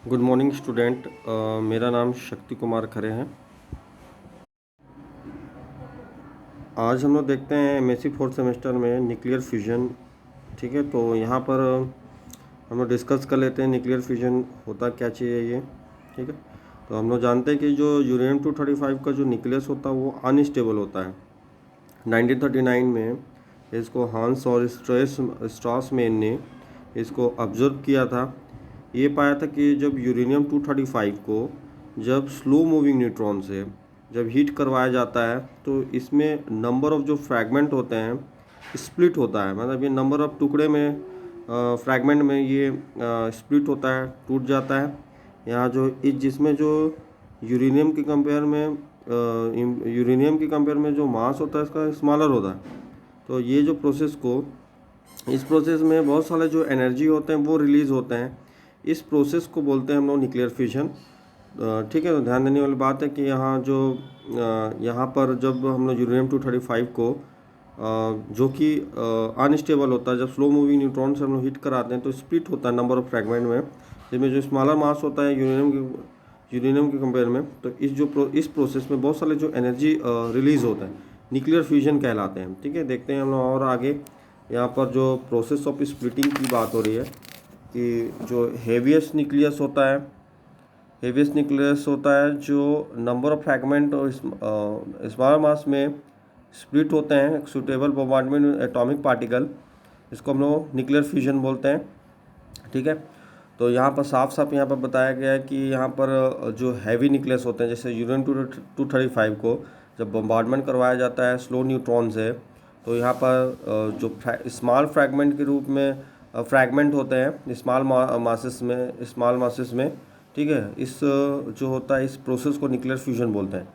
Good morning student. मेरा नाम शक्ति कुमार खरे है। आज हम लोग देखते हैं एमएससी फोर्थ सेमेस्टर में न्यूक्लियर फ्यूजन। ठीक है, तो यहाँ पर हम लोग डिस्कस कर लेते हैं न्यूक्लियर फ्यूजन होता क्या चाहिए ये। ठीक है, तो हम लोग जानते हैं कि जो यूरेनियम 235 का जो न्यूक्लियस होता है वो अनस्टेबल होता है। 1939 में इसको हांस और स्ट्रासमैन ने इसको ऑब्जर्व किया था। ये पाया था कि जब यूरेनियम 235 को जब स्लो मूविंग न्यूट्रॉन से जब हीट करवाया जाता है तो इसमें नंबर ऑफ जो फ्रैगमेंट होते हैं स्प्लिट होता है। मतलब ये नंबर ऑफ टुकड़े में फ्रैगमेंट में ये स्प्लिट होता है, टूट जाता है। यहाँ जो इस जिसमें जो यूरेनियम के कंपेयर में जो मास होता है इसका स्मॉलर होता है। तो ये जो इस प्रोसेस में बहुत सारे जो एनर्जी होते हैं वो रिलीज़ होते हैं। इस प्रोसेस को बोलते हैं हम लोग न्यूक्लियर फ्यूजन। ठीक है, तो ध्यान देने वाली बात है कि यहाँ पर जब हम लोग यूरेनियम 235 को जो कि अनस्टेबल होता है, जब स्लो मूविंग न्यूट्रॉन से हम लोग हीट कराते हैं तो स्प्लिट होता है नंबर ऑफ फ्रैगमेंट में, जिसमें जो स्मॉलर मास होता है यूरेनियम के कंपेयर में। तो इस प्रोसेस में बहुत सारे जो एनर्जी रिलीज़ होता है न्यूक्लियर फ्यूजन कहलाते हैं। ठीक है, देखते हैं हम लोग और आगे। यहाँ पर जो प्रोसेस ऑफ स्प्लिटिंग की बात हो रही है कि जो हेवीएस्ट न्यूक्लियस होता है जो नंबर ऑफ फ्रैगमेंट और स्मॉलर मास में स्प्लिट होते हैं सूटेबल बोmbardment एटॉमिक पार्टिकल, इसको हम लोग न्यूक्लियर फ्यूजन बोलते हैं। ठीक है, तो यहाँ पर साफ यहाँ पर बताया गया है कि यहाँ पर जो हैवी न्यूक्लियस होते हैं जैसे यूरेनियम 235 को जब बम्बार्डमेंट करवाया जाता है स्लो न्यूट्रॉन से, तो यहाँ पर जो स्मॉल फ्रैगमेंट के रूप में फ्रैगमेंट होते हैं स्मॉल मासेस में। ठीक है, इस जो होता है इस प्रोसेस को न्यूक्लियर फ्यूजन बोलते हैं।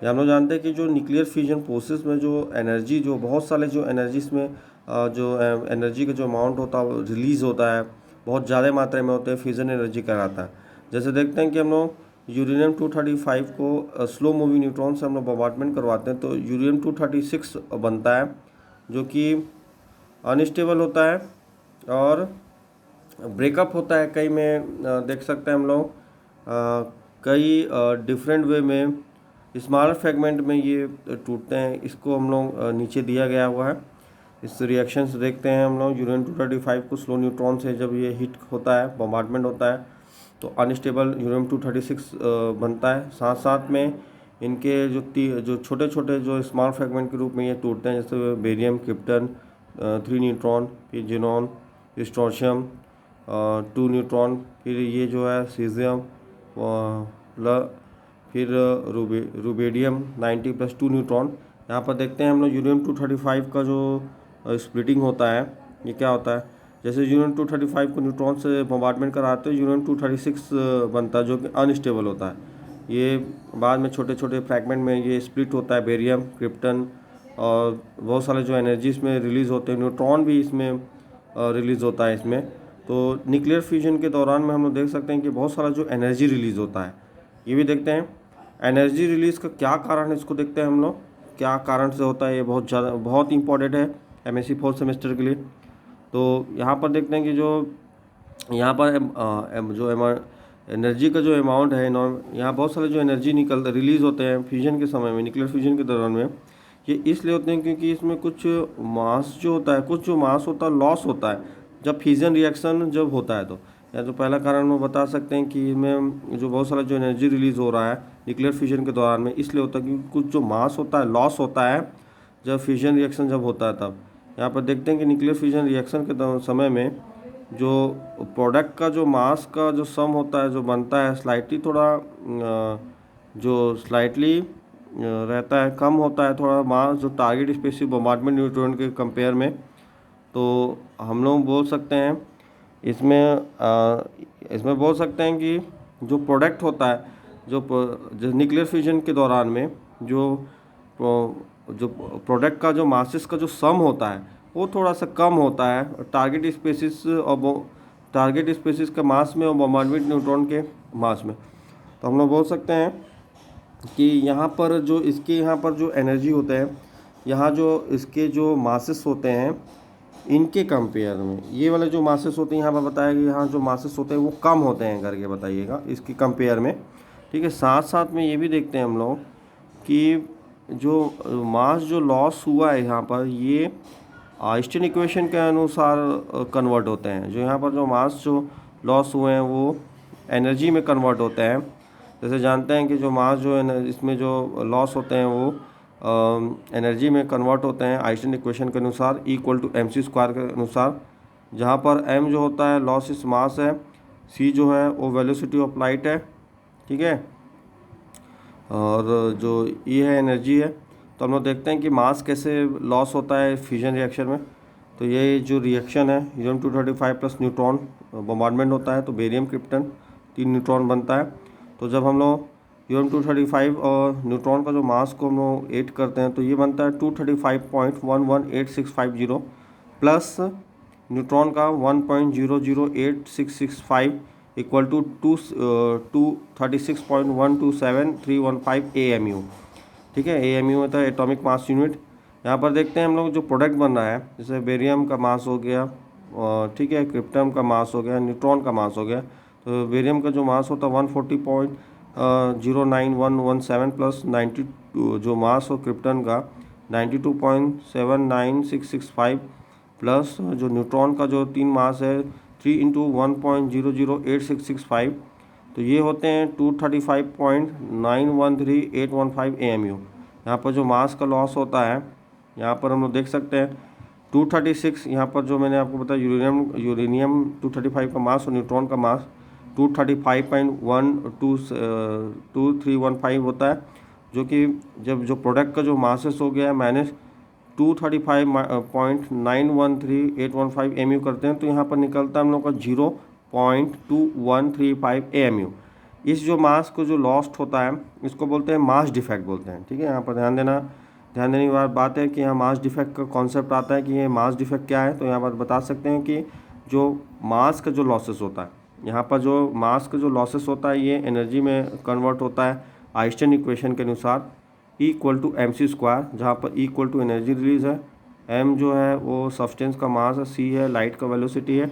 ये हम लोग जानते हैं कि जो न्यूक्लियर फ्यूजन प्रोसेस में जो एनर्जी जो बहुत सारे जो एनर्जीज में जो एनर्जी का जो अमाउंट होता है रिलीज़ होता है बहुत ज़्यादा मात्रा में होते हैं, फ्यूजन एनर्जी कहलाता है। जैसे देखते हैं कि हम लोग यूरेनियम 235 को स्लो मूविंग न्यूट्रॉन से हम लोग बम्बार्डमेंट करवाते हैं तो यूरेनियम 236 बनता है जो कि अनस्टेबल होता है और ब्रेकअप होता है कई में। देख सकते हैं हम लोग कई डिफरेंट वे में स्मॉलर फ्रैगमेंट में ये टूटते हैं। इसको हम लोग नीचे दिया गया हुआ है। इस रिएक्शन से देखते हैं हम लोग यूरेनियम 235 को स्लो न्यूट्रॉन से जब ये हिट होता है बम्बार्डमेंट होता है तो अनस्टेबल यूरेनियम 236 बनता है। साथ साथ में इनके जो छोटे छोटे जो स्मॉल फ्रैगमेंट के रूप में ये टूटते हैं, जैसे बेरियम, क्रिप्टन 3 न्यूट्रॉन, फिर जिनॉन, स्ट्रोशियम 2 न्यूट्रॉन, फिर ये जो है सीजियम, फिर रूबेडियम 90 प्लस 2 न्यूट्रॉन। यहाँ पर देखते हैं हम लोग यूरेनियम 235 का जो स्प्लिटिंग होता है ये क्या होता है। जैसे यूरेनियम 235 को न्यूट्रॉन से बम्बार्डमेंट कराते हैं यूरेनियम 236 बनता है जो कि अनस्टेबल होता है। ये बाद में छोटे छोटे फ्रैगमेंट में ये स्प्लिट होता है, बेरियम, क्रिप्टन और बहुत सारे जो एनर्जीज में रिलीज़ होते हैं, न्यूट्रॉन भी इसमें रिलीज़ होता है इसमें। तो न्यूक्लियर फ्यूजन के दौरान में हम लोग देख सकते हैं कि बहुत सारा जो एनर्जी रिलीज़ होता है ये भी देखते हैं। एनर्जी रिलीज़ का क्या कारण है इसको देखते हैं हम लोग, क्या कारण से होता है। ये बहुत इंपॉर्टेंट है एमएससी फोर्थ सेमेस्टर के लिए। तो यहाँ पर देखते हैं कि जो यहाँ पर जो एनर्जी का जो अमाउंट है यहाँ बहुत सारे जो एनर्जी रिलीज़ होते हैं फ्यूजन के समय में, न्यूक्लियर फ्यूजन के दौरान में, ये इसलिए होते हैं क्योंकि इसमें कुछ मास जो होता है लॉस होता है जब फ्यूजन रिएक्शन जब होता है। तो या तो पहला कारण वो बता सकते हैं कि इसमें जो बहुत सारा जो एनर्जी रिलीज़ हो रहा है न्यूक्लियर फ्यूजन के दौरान में इसलिए होता है क्योंकि कुछ जो मास होता है लॉस होता है जब फ्यूजन रिएक्शन जब होता है तब। यहाँ पर देखते हैं कि न्यूक्लियर फ्यूजन रिएक्शन के समय में जो प्रोडक्ट का जो मास का जो सम होता है जो बनता है स्लाइटली रहता है, कम होता है थोड़ा मास जो टारगेट स्पेसिफिक बम्बार्डमेंट न्यूट्रॉन के कंपेयर में। तो हम लोग बोल सकते हैं इसमें बोल सकते हैं कि जो प्रोडक्ट होता है जो न्यूक्लियर फ्यूजन के दौरान में जो प्रोडक्ट का जो मासेस का जो सम होता है वो थोड़ा सा कम होता है टारगेट स्पेसिस के मास में और बम्बार्डमेंट न्यूट्रॉन के मास में। तो हम लोग बोल सकते हैं कि यहाँ पर जो एनर्जी होते हैं, यहाँ जो इसके जो मासेस होते हैं इनके कंपेयर में ये वाले जो मासेस होते हैं यहाँ पर बताया गया, यहाँ जो मासेस होते हैं वो कम होते हैं करके बताइएगा इसके कंपेयर में। ठीक है, साथ साथ में ये भी देखते हैं हम लोग कि जो मास जो लॉस हुआ है यहाँ पर, ये आइंस्टीन इक्वेशन के अनुसार कन्वर्ट होते हैं। जो यहाँ पर जो मास जो लॉस हुए हैं वो एनर्जी में कन्वर्ट होते हैं। जैसे जानते हैं कि जो मास जो है इसमें जो लॉस होते हैं वो एनर्जी में कन्वर्ट होते हैं आइंस्टीन इक्वेशन के अनुसार, इक्वल टू mc स्क्वायर के अनुसार। जहाँ पर m जो होता है लॉस इस मास है, c जो है वो वेलोसिटी ऑफ लाइट है। ठीक है, और जो E है एनर्जी है। तो हम लोग देखते हैं कि मास कैसे लॉस होता है फ्यूजन रिएक्शन में। तो ये जो रिएक्शन है यूरेनियम 235 प्लस न्यूट्रॉन बॉम्बार्डमेंट होता है, तो बेरियम क्रिप्टन 3 न्यूट्रॉन बनता है। तो जब हम लोग यूरेनियम 235 और न्यूट्रॉन का जो मास को हम लोग ऐड करते हैं तो ये बनता है 235.118650 प्लस न्यूट्रॉन का 1.008665 इक्वल टू 236.127315 AMU। ठीक है, AMU होता है एटॉमिक मास यूनिट। यहाँ पर देखते हैं हम लोग जो प्रोडक्ट बन रहा है, जैसे बेरियम का मास हो गया, ठीक है, क्रिप्टन का मास हो गया, न्यूट्रॉन का मास हो गया। तो बेरियम का जो मास होता है 140.09117 प्लस 90 जो मास हो क्रिप्टन का 92.79665 प्लस जो न्यूट्रॉन का जो 3 मास है 3 इंटू 1.008665, तो ये होते हैं 235.913815 AMU। यहाँ पर जो मास का लॉस होता है यहाँ पर हम लोग देख सकते हैं 236, यहाँ पर जो मैंने आपको बताया यूरेनियम 235 का मास और न्यूट्रॉन का मास 235.12315 होता है, जो कि जब जो प्रोडक्ट का जो मासेस हो गया है माइनस 235.913815 AMU करते हैं तो यहाँ पर निकलता है हम लोग का 0.2135 AMU। इस जो मास को जो लॉस्ट होता है इसको बोलते हैं मास डिफेक्ट बोलते हैं। ठीक है, यहाँ पर ध्यान देने की बात है कि यहाँ मास डिफेक्ट का कॉन्सेप्ट आता है कि ये मास डिफेक्ट क्या है। तो यहाँ पर बता सकते हैं कि जो मास का जो लॉसेस होता है, यहाँ पर जो मास का जो लॉसेस होता है ये एनर्जी में कन्वर्ट होता है आइंस्टीन इक्वेशन के अनुसार, इक्वल टू mc स्क्वायर, जहाँ पर इक्वल टू एनर्जी रिलीज है, m जो है वो सब्सटेंस का मास है, c है लाइट का वेलोसिटी है।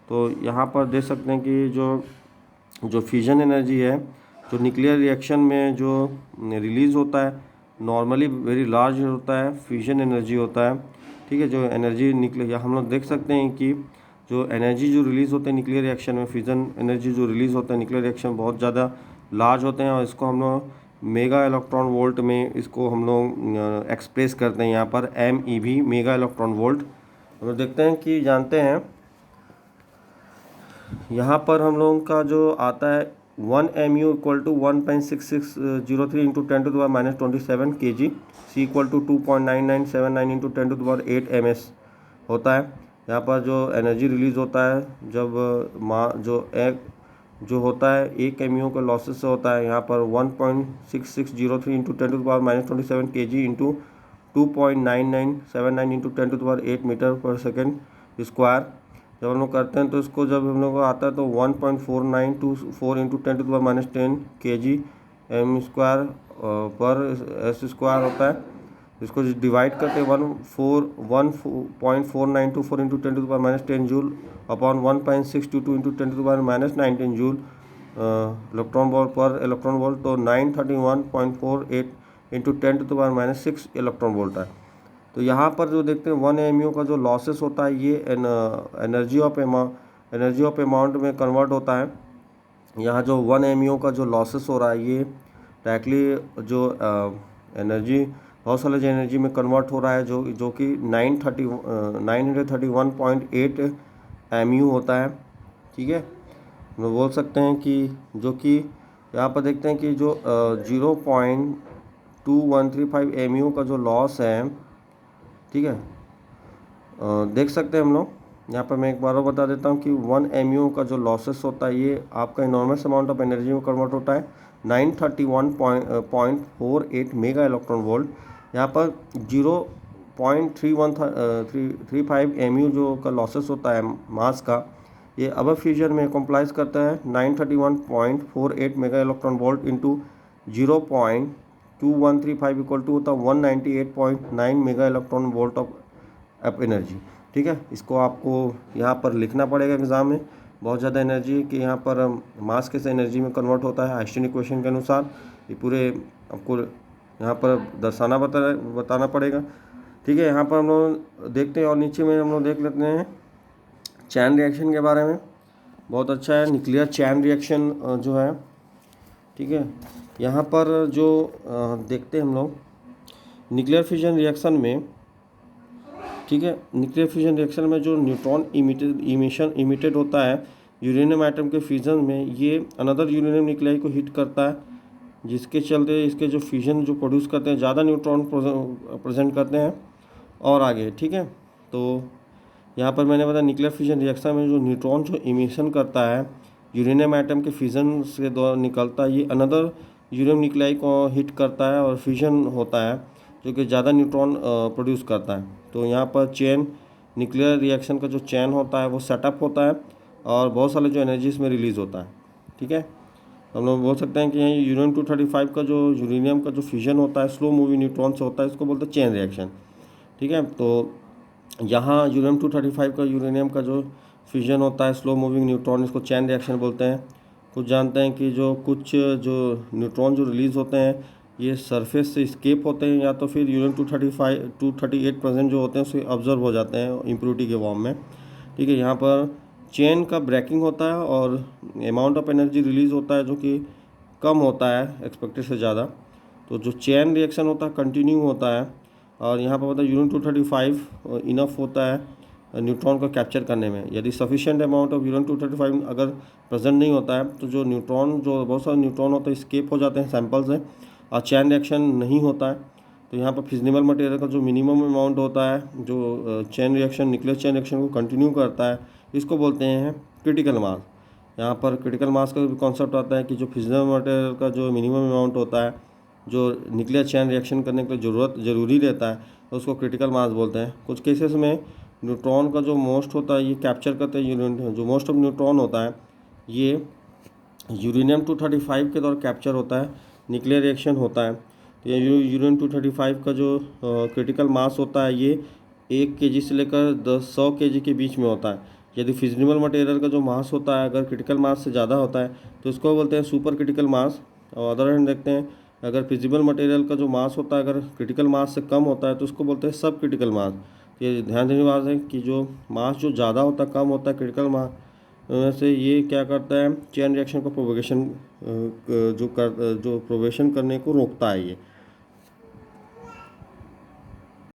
तो यहाँ पर देख सकते हैं कि जो फ्यूजन एनर्जी है जो न्यूक्लियर रिएक्शन में जो रिलीज़ होता है नॉर्मली वेरी लार्ज होता है, फ्यूजन एनर्जी होता है। ठीक है, जो एनर्जी निकले हम लोग देख सकते हैं कि जो एनर्जी जो रिलीज़ होते हैं न्यूक्लियर रिएक्शन में, फ्यूजन एनर्जी जो रिलीज़ होता है न्यूक्लियर रिएक्शन बहुत ज़्यादा लार्ज होते हैं, और इसको हम लोग मेगा इलेक्ट्रॉन वोल्ट में इसको हम लोग एक्सप्रेस करते हैं यहाँ पर MEV मेगा इलेक्ट्रॉन वोल्ट। हम लोग देखते हैं कि जानते हैं यहाँ पर हम लोगों का जो आता है 1 MU equal to 1.6603 into 10⁻27 kg, C equal to 2.9979 into 10⁸ होता है। यहाँ पर जो एनर्जी रिलीज़ होता है जब जो होता है 1 MU का लॉसेस से होता है, यहाँ पर 1.6603 into 10⁻27 kg into 2.9979 into 10⁸ metre per second square. जब हम लोग करते हैं तो इसको जब हम लोग को आता है तो 1.4924 इंटू 10⁻10 kg m स्क्वायर पर s स्क्वायर होता है। इसको डिवाइड करते हैं 1.4924 into 10⁻10 joule upon 1.622 into 10⁻19 joule electron volt पर इलेक्ट्रॉन वोल्ट, तो 931.48 इंटू 10⁻6 इलेक्ट्रॉन वोल्ट है। तो यहाँ पर जो देखते हैं 1 MU का जो लॉसेस होता है ये एनर्जी ऑफ अमाउंट में कन्वर्ट होता है। यहाँ जो 1 MU का जो लॉसेस हो रहा है ये डायरेक्टली जो एनर्जी लॉस वाले एनर्जी में कन्वर्ट हो रहा है, जो कि 931.8 MU होता है। ठीक है, हम बोल सकते हैं कि जो कि यहाँ पर देखते हैं कि जो 0.2135 MU का जो लॉस है, ठीक है, देख सकते हैं हम लोग। यहाँ पर मैं एक बार और बता देता हूँ कि 1 MU का जो लॉसेस होता है ये आपका इनॉर्मस अमाउंट ऑफ एनर्जी में कन्वर्ट होता है 931.48 मेगा इलेक्ट्रॉन वोल्ट। यहाँ पर 0.3135 MU जो का लॉसेस होता है मास का, ये अब फ्यूजन में कॉम्प्लाइज करता है 931.48 mega electron volt into 0.2135 equal to होता है 198.9 mega electron volt of energy. ठीक है, इसको आपको यहाँ पर लिखना पड़ेगा एग्ज़ाम में। बहुत ज़्यादा एनर्जी कि यहाँ पर मास कैसे एनर्जी में कन्वर्ट होता है आइंस्टीन इक्वेशन के अनुसार, ये पूरे आपको यहाँ पर दर्शाना बताना पड़ेगा। ठीक है, यहाँ पर हम लोग देखते हैं और नीचे में हम लोग देख लेते हैं चैन रिएक्शन के बारे में। बहुत अच्छा है न्यूक्लियर चैन रिएक्शन जो है। ठीक है, यहाँ पर जो देखते हैं हम लोग न्यूक्लियर फिजन रिएक्शन में। ठीक है, न्यूक्लियर फिजन रिएक्शन में जो न्यूट्रॉन इमिटेड होता है यूरेनियम एटम के फ्यूजन में, ये अनदर यूरेनियम न्यूक्लियाई को हिट करता है, जिसके चलते इसके जो फ्यूजन जो प्रोड्यूस करते हैं ज़्यादा न्यूट्रॉन प्रेजेंट करते हैं और आगे। ठीक है, तो यहाँ पर मैंने बताया न्यूक्लियर फिजन रिएक्शन में जो न्यूट्रॉन जो इमिशन करता है यूरेनियम एटम के फ्यूजन से द्वारा निकलता है, ये अनदर यूरेनियम न्यूक्लियाई को हिट करता है और फ्यूजन होता है जो कि ज़्यादा न्यूट्रॉन प्रोड्यूस करता है। तो यहाँ पर चेन न्यूक्लियर रिएक्शन का जो चैन होता है वो सेटअप होता है और बहुत सारे जो एनर्जी इसमें रिलीज़ होता है। ठीक है, हम लोग बोल सकते हैं कि यहाँ यूरेनियम 235 का जो यूरेनियम का जो फ्यूजन होता है स्लो मूविंग न्यूट्रॉन से होता है, इसको बोलते हैं चेन रिएक्शन। ठीक है, तो यहाँ यूरेनियम 235 का यूरेनियम का जो फ्यूजन होता है स्लो मूविंग न्यूट्रॉन, इसको चैन रिएक्शन बोलते हैं। कुछ जानते हैं कि जो कुछ जो न्यूट्रॉन जो रिलीज़ होते हैं ये सरफेस से स्केप होते हैं, या तो फिर यूरेनियम 238% जो होते हैं उससे ऑब्जर्व हो जाते हैं इम्प्योरिटी के फॉर्म में। ठीक है, यहाँ पर चेन का ब्रेकिंग होता है और अमाउंट ऑफ एनर्जी रिलीज़ होता है जो कि कम होता है एक्सपेक्टेड से ज़्यादा। तो जो चेन रिएक्शन होता है कंटिन्यू होता है और यहाँ पर बताया यूरेनियम 235 इनफ होता है न्यूट्रॉन को कैप्चर करने में। यदि सफिशिएंट अमाउंट ऑफ यूरेनियम 235 अगर प्रेजेंट नहीं होता है तो जो न्यूट्रॉन जो बहुत सारे न्यूट्रॉन होते हैं स्केप हो जाते हैं सैंपल से और चैन रिएक्शन नहीं होता है। तो यहाँ पर फिजनेबल मटेरियल का जो मिनिमम अमाउंट होता है जो chain reaction nuclear chain reaction को कंटिन्यू करता है, इसको बोलते हैं क्रिटिकल मास। यहाँ पर क्रिटिकल मास का भी कॉन्सेप्ट आता है कि जो फिजनेबल मटेरियल का जो मिनिमम अमाउंट होता है जो न्यूक्लियर चैन रिएक्शन करने के लिए ज़रूरी रहता है तो उसको क्रिटिकल मास बोलते हैं। कुछ केसेस में न्यूट्रॉन का जो मोस्ट होता है ये कैप्चर करते हैं, जो मोस्ट ऑफ न्यूट्रॉन होता है ये यूरेनियम 235 के द्वारा कैप्चर होता है, न्यूक्लियर रिएक्शन होता है। तो ये यूरेनियम 235 का जो क्रिटिकल मास होता है ये 1 kg से लेकर 100 kg के बीच में होता है। यदि फिजनेबल मटेरियल का जो मास होता है अगर क्रिटिकल मास से ज़्यादा होता है तो इसको बोलते हैं सुपर क्रिटिकल मास। और अदर हैंड देखते हैं अगर फिजिबल मटेरियल का जो मास होता है अगर क्रिटिकल मास से कम होता है तो उसको बोलते हैं सब क्रिटिकल मास। तो ये ध्यान देने बात है कि जो मास जो ज़्यादा होता है कम होता है क्रिटिकल मास से, ये क्या करता है चेन रिएक्शन को प्रोपगेशन जो प्रोपगेशन करने को रोकता है ये।